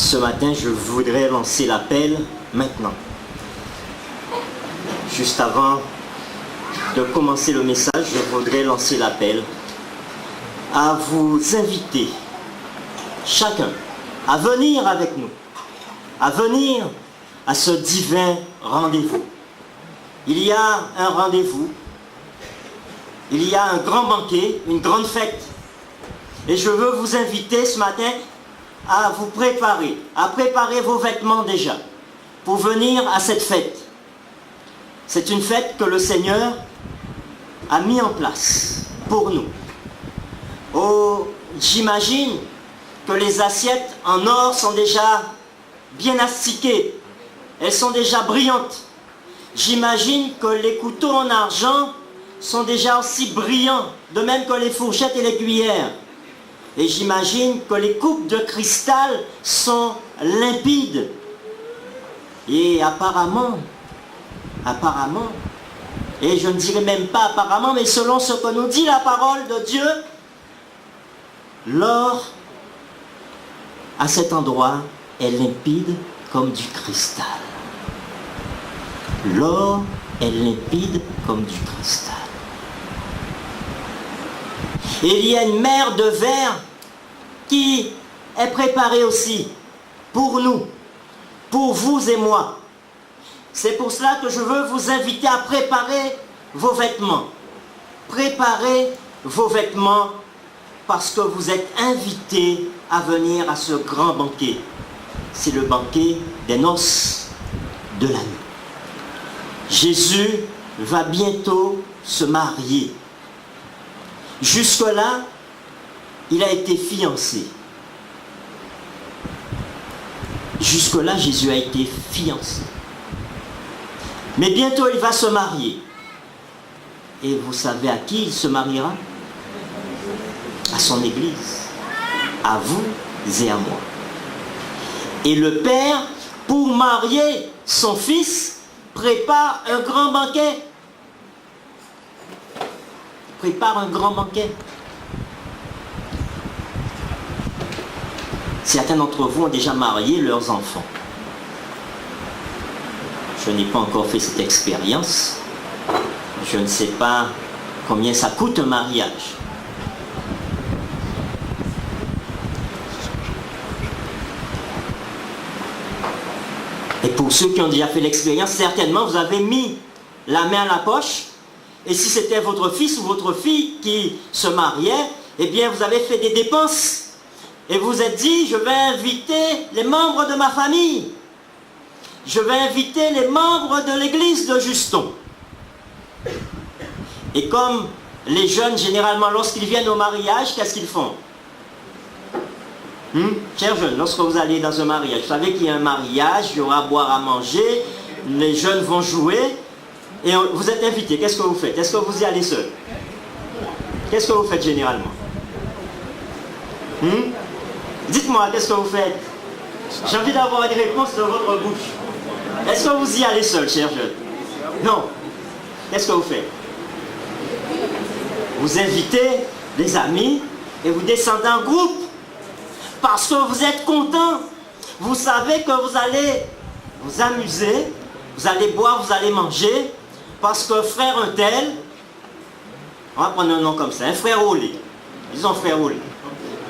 Ce matin, je voudrais lancer l'appel maintenant. Juste avant de commencer le message, je voudrais lancer l'appel à vous inviter, chacun, à venir avec nous, à venir à ce divin rendez-vous. Il y a un rendez-vous, il y a un grand banquet, une grande fête. Et je veux vous inviter ce matin à vous préparer, à préparer vos vêtements déjà, pour venir à cette fête. C'est une fête que le Seigneur a mis en place pour nous. Oh, j'imagine que les assiettes en or sont déjà bien astiquées, elles sont déjà brillantes. J'imagine que les couteaux en argent sont déjà aussi brillants, de même que les fourchettes et les cuillères. Et j'imagine que les coupes de cristal sont limpides. Et apparemment, et je ne dirais même pas apparemment, mais selon ce que nous dit la parole de Dieu, l'or à cet endroit est limpide comme du cristal. L'or est limpide comme du cristal. Et il y a une mer de verre qui est préparée aussi pour nous, pour vous et moi. C'est pour cela que je veux vous inviter à préparer vos vêtements. Préparez vos vêtements parce que vous êtes invités à venir à ce grand banquet. C'est le banquet des noces de l'agneau. Jésus va bientôt se marier. Jusque-là, il a été fiancé. Jusque-là, Jésus a été fiancé. Mais bientôt, il va se marier. Et vous savez à qui il se mariera? À son Église. À vous et à moi. Et le Père, pour marier son Fils, prépare un grand banquet. Prépare un grand banquet. Certains d'entre vous ont déjà marié leurs enfants. Je n'ai pas encore fait cette expérience. Je ne sais pas combien ça coûte un mariage. Et pour ceux qui ont déjà fait l'expérience, certainement vous avez mis la main à la poche. Et si c'était votre fils ou votre fille qui se mariait, eh bien vous avez fait des dépenses. Et vous vous êtes dit, je vais inviter les membres de ma famille. Je vais inviter les membres de l'église de Juston. Et comme les jeunes, généralement, lorsqu'ils viennent au mariage, qu'est-ce qu'ils font? Chers jeunes, lorsque vous allez dans un mariage, vous savez qu'il y a un mariage, il y aura à boire, à manger, les jeunes vont jouer, et vous êtes invités. Qu'est-ce que vous faites? Est-ce que vous y allez seul? Qu'est-ce que vous faites généralement? Dites-moi, qu'est-ce que vous faites? J'ai envie d'avoir une réponse de votre bouche. Est-ce que vous y allez seul, chers jeunes? Non. Qu'est-ce que vous faites? Vous invitez des amis et vous descendez en groupe parce que vous êtes contents. Vous savez que vous allez vous amuser, vous allez boire, vous allez manger parce que frère un tel, on va prendre un nom comme ça, un frère Olé. Disons frère Olé.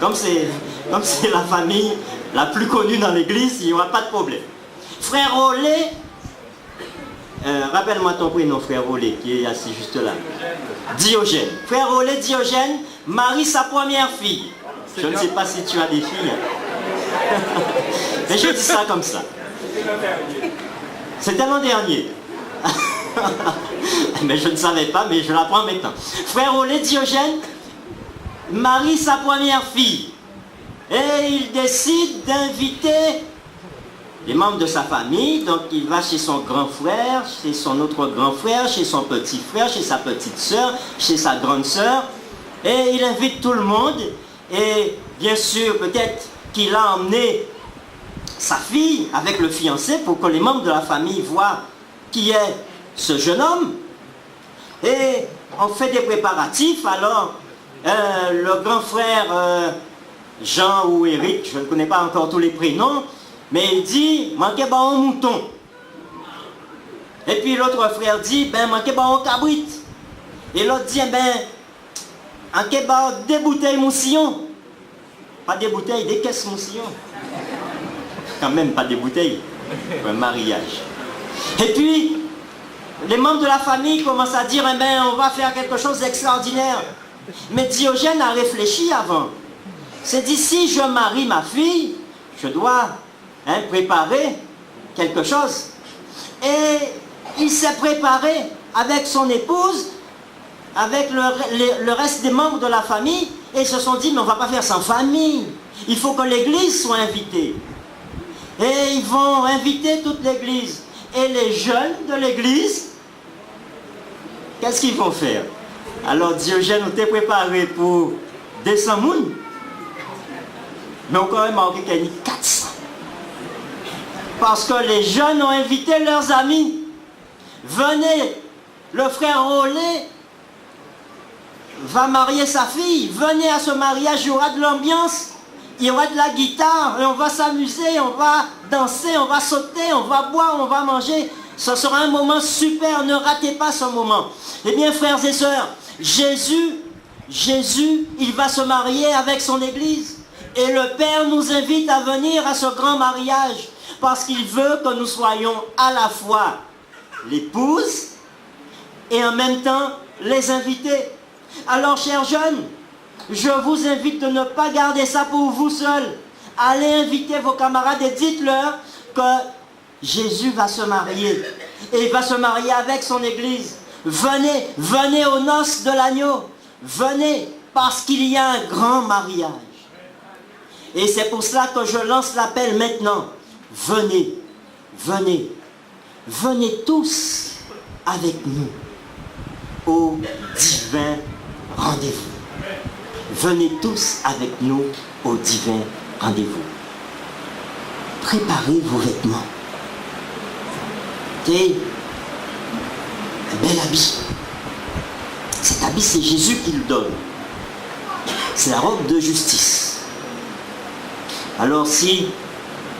Comme c'est la famille la plus connue dans l'église, il n'y aura pas de problème. Frère Olé, rappelle-moi ton prénom, frère Olé, qui est assis juste là. Diogène. Frère Olé, Diogène, marie sa première fille. Je ne sais pas si tu as des filles. Mais je dis ça comme ça. C'était l'an dernier. Mais je ne savais pas, mais je l'apprends maintenant. Frère Olé, Diogène, marie sa première fille. Et il décide d'inviter les membres de sa famille. Donc il va chez son grand frère, chez son autre grand frère, chez son petit frère, chez sa petite soeur, chez sa grande soeur. Et il invite tout le monde. Et bien sûr, peut-être qu'il a emmené sa fille avec le fiancé pour que les membres de la famille voient qui est ce jeune homme. Et on fait des préparatifs. Alors le grand frère Jean ou Éric, je ne connais pas encore tous les prénoms, Mais il dit, manquez pas un mouton. Et puis l'autre frère dit, ben manquez pas un cabrit. Et l'autre dit, ben, manquez pas des bouteilles moussillon. Pas des bouteilles, des caisses moussillon. Quand même pas des bouteilles. Un mariage. Et puis, les membres de la famille commencent à dire, eh ben, on va faire quelque chose d'extraordinaire. Mais Diogène a réfléchi avant. C'est dit, si je marie ma fille, je dois préparer quelque chose. Et il s'est préparé avec son épouse, avec le reste des membres de la famille, et ils se sont dit, mais on ne va pas faire sans famille. Il faut que l'église soit invitée. Et ils vont inviter toute l'église. Et les jeunes de l'église, qu'est-ce qu'ils vont faire? Alors Diogène nous était préparé pour 200 mounes. Mais on a quand même marqué qu'il y a 400. Parce que les jeunes ont invité leurs amis. Venez, le frère Rollet va marier sa fille. Venez à ce mariage, il y aura de l'ambiance, il y aura de la guitare, et on va s'amuser, on va danser, on va sauter, on va boire, on va manger. Ce sera un moment super, ne ratez pas ce moment. Eh bien, frères et sœurs, Jésus, il va se marier avec son église. Et le Père nous invite à venir à ce grand mariage parce qu'il veut que nous soyons à la fois l'épouse et en même temps les invités. Alors, chers jeunes, je vous invite de ne pas garder ça pour vous seuls. Allez inviter vos camarades et dites-leur que Jésus va se marier. Et il va se marier avec son église. Venez, venez aux noces de l'agneau. Venez, parce qu'il y a un grand mariage. Et c'est pour cela que je lance l'appel maintenant. Venez, venez, venez tous avec nous au divin rendez-vous. Venez tous avec nous au divin rendez-vous. Préparez vos vêtements. Et un bel habit. Cet habit, c'est Jésus qui le donne. C'est la robe de justice. Alors si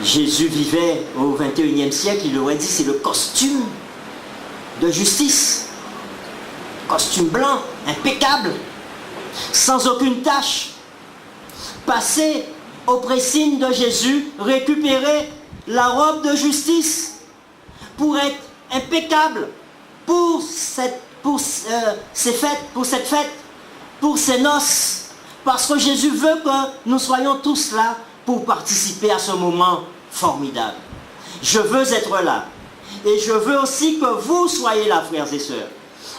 Jésus vivait au 21e siècle, il aurait dit c'est le costume de justice. Costume blanc, impeccable, sans aucune tache. Passer au pressing de Jésus, récupérer la robe de justice pour être impeccable pour cette fête, pour ces noces. Parce que Jésus veut que nous soyons tous là pour participer à ce moment formidable. Je veux être là. Et je veux aussi que vous soyez là, frères et sœurs.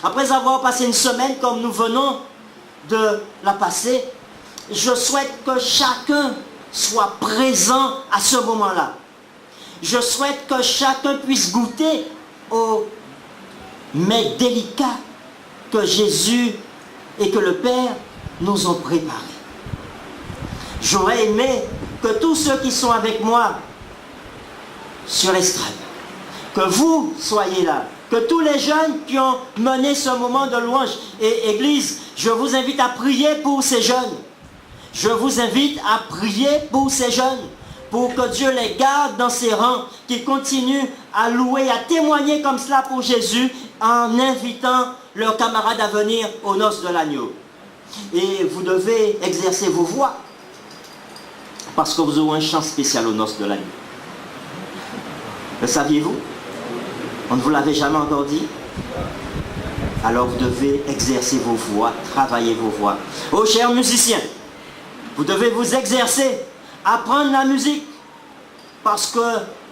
Après avoir passé une semaine comme nous venons de la passer, je souhaite que chacun soit présent à ce moment-là. Je souhaite que chacun puisse goûter aux mets délicats que Jésus et que le Père nous ont préparés. J'aurais aimé que tous ceux qui sont avec moi sur l'estrade, que vous soyez là, que tous les jeunes qui ont mené ce moment de louange et église, je vous invite à prier pour ces jeunes. Je vous invite à prier pour ces jeunes, pour que Dieu les garde dans ses rangs, qu'ils continuent à louer, à témoigner comme cela pour Jésus, en invitant leurs camarades à venir aux noces de l'agneau. Et vous devez exercer vos voix, parce que vous aurez un chant spécial aux noces de l'agneau. Le saviez-vous? On ne vous l'avait jamais encore dit? Alors vous devez exercer vos voix, travailler vos voix. Oh, chers musiciens, vous devez vous exercer, apprendre la musique, parce que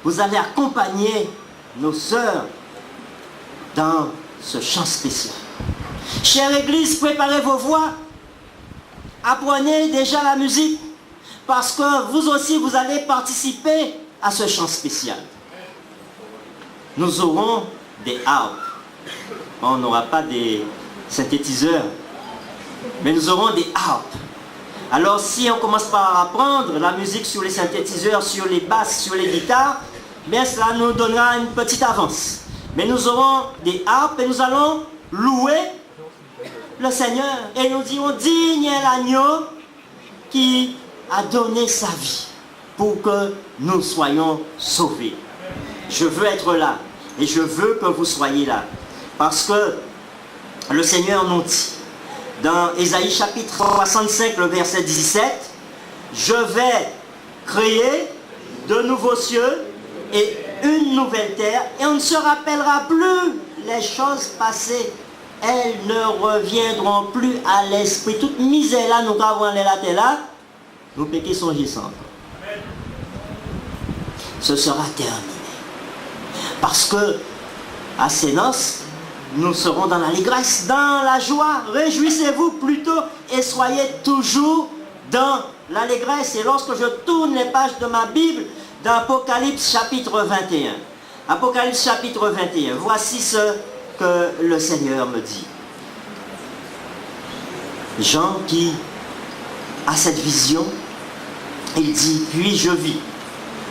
vous allez accompagner nos sœurs dans ce chant spécial. Chère Église, préparez vos voix, apprenez déjà la musique, parce que vous aussi, vous allez participer à ce chant spécial. Nous aurons des harpes. On n'aura pas des synthétiseurs, mais nous aurons des harpes. Alors si on commence par apprendre la musique sur les synthétiseurs, sur les basses, sur les guitares, bien cela nous donnera une petite avance. Mais nous aurons des harpes et nous allons louer le Seigneur. Et nous dirons, digne est l'agneau qui a donné sa vie pour que nous soyons sauvés. Je veux être là et je veux que vous soyez là. Parce que le Seigneur nous dit, dans Ésaïe chapitre 65, le verset 17, « Je vais créer de nouveaux cieux et une nouvelle terre, et on ne se rappellera plus les choses passées. Elles ne reviendront plus à l'esprit. Toute misère là, nous avons la terre là, nous péquons songeant. Ce sera terminé. Parce que à ces noces, nous serons dans l'allégresse, dans la joie. Réjouissez-vous plutôt et soyez toujours dans l'allégresse. Et lorsque je tourne les pages de ma Bible, dans Apocalypse chapitre 21. Apocalypse chapitre 21. Voici ce que le Seigneur me dit. Jean qui a cette vision, il dit, puis je vis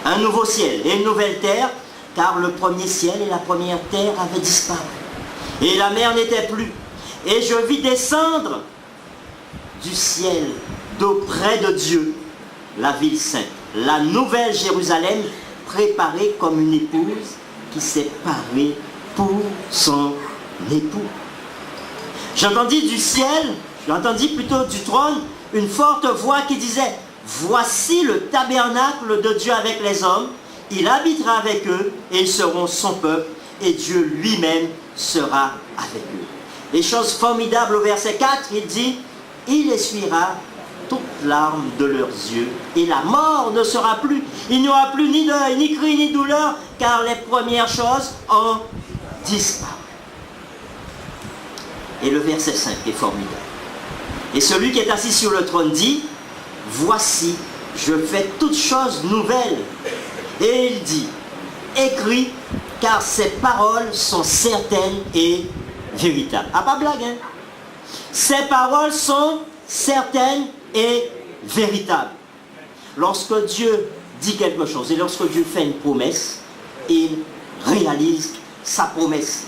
un nouveau ciel et une nouvelle terre, car le premier ciel et la première terre avaient disparu. Et la mer n'était plus. Et je vis descendre du ciel, d'auprès de Dieu, la ville sainte, la nouvelle Jérusalem, préparée comme une épouse qui s'est parée pour son époux. J'entendis du ciel, j'entendis plutôt du trône, une forte voix qui disait, voici le tabernacle de Dieu avec les hommes, il habitera avec eux et ils seront son peuple et Dieu lui-même sera avec eux. Et chose formidable au verset 4, il dit, il essuiera toute larme de leurs yeux et la mort ne sera plus. Il n'y aura plus ni deuil, ni cri, ni douleur, car les premières choses ont disparu. Et le verset 5 est formidable. Et celui qui est assis sur le trône dit, voici, je fais toutes choses nouvelles. Et il dit, écris, car ces paroles sont certaines et véritables. Ah, pas blague, hein? Ces paroles sont certaines et véritables. Lorsque Dieu dit quelque chose et lorsque Dieu fait une promesse, il réalise sa promesse.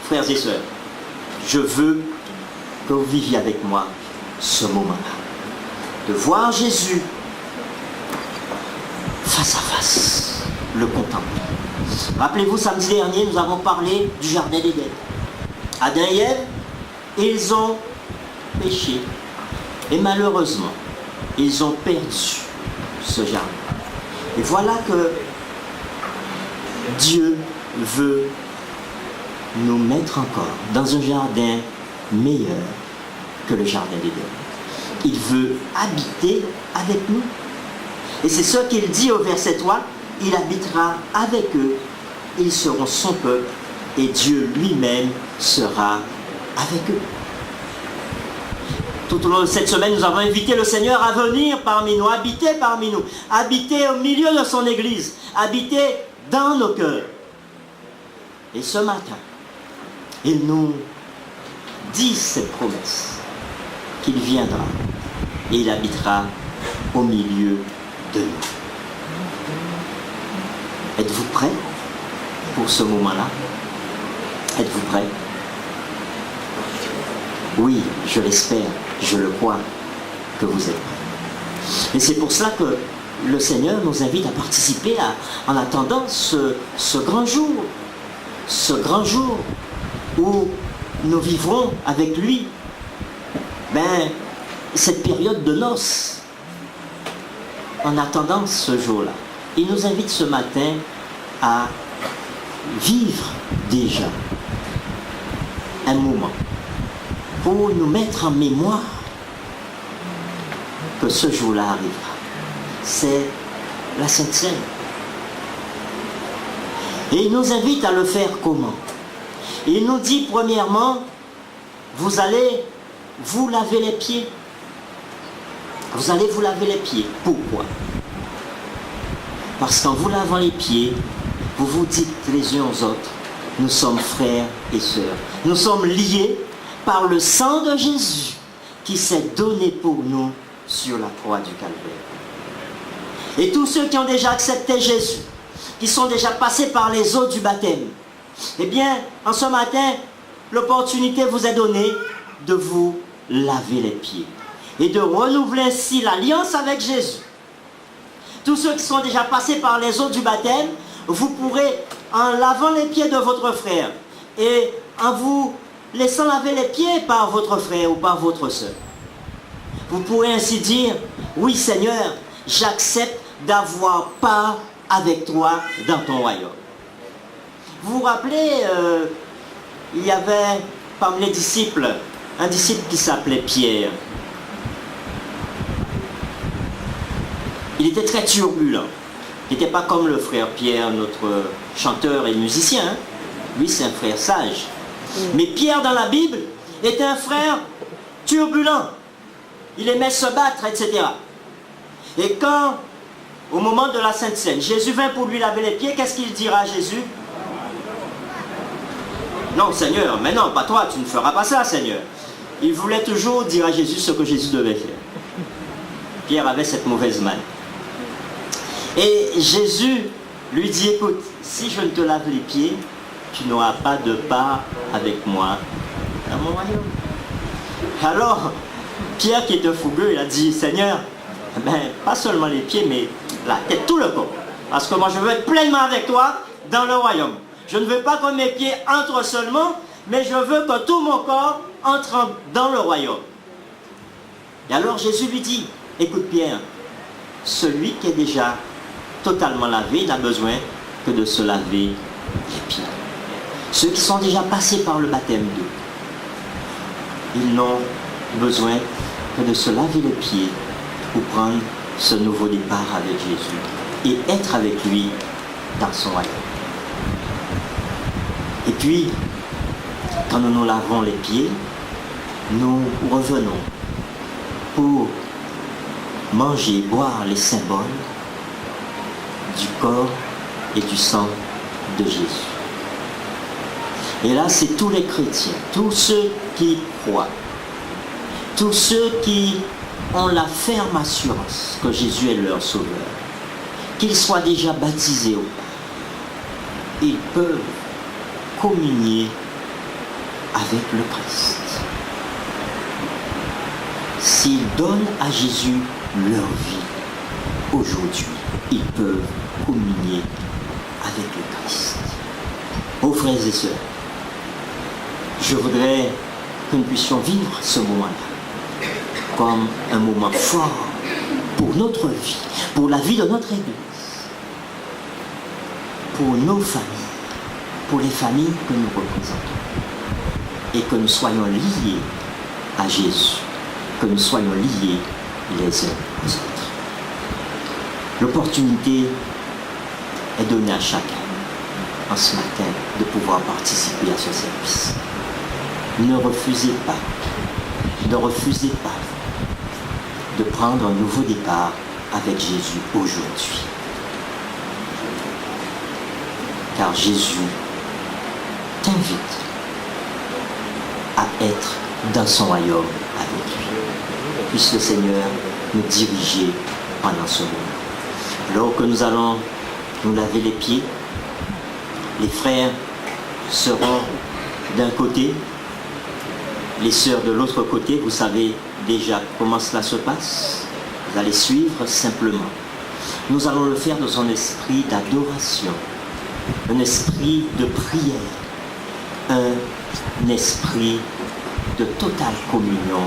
Frères et sœurs, je veux que vous viviez avec moi ce moment-là. De voir Jésus face à face, le contempler. Rappelez-vous, samedi dernier, nous avons parlé du jardin d'Éden. Adam et Ève, ils ont péché. Et malheureusement, ils ont perdu ce jardin. Et voilà que Dieu veut nous mettre encore dans un jardin meilleur que le jardin d'Éden. Il veut habiter avec nous. Et c'est ce qu'il dit au verset 3, il habitera avec eux, ils seront son peuple, et Dieu lui-même sera avec eux. Tout au long de cette semaine, nous avons invité le Seigneur à venir parmi nous, habiter au milieu de son Église, habiter dans nos cœurs. Et ce matin, il nous dit cette promesse, qu'il viendra et il habitera au milieu de nous. Êtes-vous prêts pour ce moment-là? Êtes-vous prêts? Oui, je l'espère, je le crois que vous êtes prêts. Et c'est pour cela que le Seigneur nous invite à participer en attendant ce grand jour où nous vivrons avec lui cette période de noces. En attendant ce jour-là, il nous invite ce matin à vivre déjà un moment pour nous mettre en mémoire que ce jour-là arrivera. C'est la Sainte Seine. Et il nous invite à le faire comment? Il nous dit premièrement, vous allez vous laver les pieds. Vous allez vous laver les pieds. Pourquoi? Parce qu'en vous lavant les pieds, vous vous dites les uns aux autres, nous sommes frères et sœurs. Nous sommes liés par le sang de Jésus qui s'est donné pour nous sur la croix du Calvaire. Et tous ceux qui ont déjà accepté Jésus, qui sont déjà passés par les eaux du baptême, eh bien, en ce matin, l'opportunité vous est donnée de vous laver les pieds et de renouveler ainsi l'alliance avec Jésus tous ceux qui sont déjà passés par les eaux du baptême, vous pourrez, en lavant les pieds de votre frère et en vous laissant laver les pieds par votre frère ou par votre sœur, vous pourrez ainsi dire, oui Seigneur, j'accepte d'avoir part avec toi dans ton royaume. Vous vous rappelez, il y avait parmi les disciples, un disciple qui s'appelait Pierre. Il était très turbulent. Il n'était pas comme le frère Pierre, notre chanteur et musicien. Hein. Lui, c'est un frère sage. Mais Pierre, dans la Bible, était un frère turbulent. Il aimait se battre, etc. Et quand, au moment de la Sainte Seine, Jésus vint pour lui laver les pieds, qu'est-ce qu'il dira à Jésus? Non, Seigneur, mais non, pas toi, tu ne feras pas ça, Seigneur. Il voulait toujours dire à Jésus ce que Jésus devait faire. Pierre avait cette mauvaise manie. Et Jésus lui dit, écoute, si je ne te lave les pieds, tu n'auras pas de part avec moi dans mon royaume. Alors, Pierre qui était fougueux, il a dit, Seigneur, pas seulement les pieds, mais la tête, tout le corps. Parce que moi, je veux être pleinement avec toi dans le royaume. Je ne veux pas que mes pieds entrent seulement, mais je veux que tout mon corps entre dans le royaume. Et alors Jésus lui dit, écoute Pierre, celui qui est déjà totalement lavé n'a besoin que de se laver les pieds. Ceux qui sont déjà passés par le baptême d'eau, ils n'ont besoin que de se laver les pieds pour prendre ce nouveau départ avec Jésus et être avec lui dans son royaume. Et puis, quand nous nous lavons les pieds, nous revenons pour manger, boire les symboles du corps et du sang de Jésus. Et là, c'est tous les chrétiens, tous ceux qui croient, tous ceux qui ont la ferme assurance que Jésus est leur sauveur, qu'ils soient déjà baptisés ou pas, ils peuvent communier avec le Christ. S'ils donnent à Jésus leur vie aujourd'hui, ils peuvent communier avec le Christ. Ô frères et sœurs, je voudrais que nous puissions vivre ce moment-là comme un moment fort pour notre vie, pour la vie de notre Église, pour nos familles, pour les familles que nous représentons, et que nous soyons liés à Jésus, que nous soyons liés les uns aux autres. L'opportunité est donnée à chacun en ce matin de pouvoir participer à ce service. Ne refusez pas de prendre un nouveau départ avec Jésus aujourd'hui. Car Jésus t'invite à être dans son royaume avec lui. Puisse le Seigneur nous diriger pendant ce moment. Alors que nous allons nous laver les pieds, les frères seront d'un côté, les sœurs de l'autre côté. Vous savez déjà comment cela se passe. Vous allez suivre simplement. Nous allons le faire dans un esprit d'adoration, un esprit de prière, un esprit de totale communion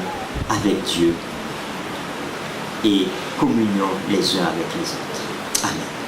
avec Dieu et communion les uns avec les autres. Amen.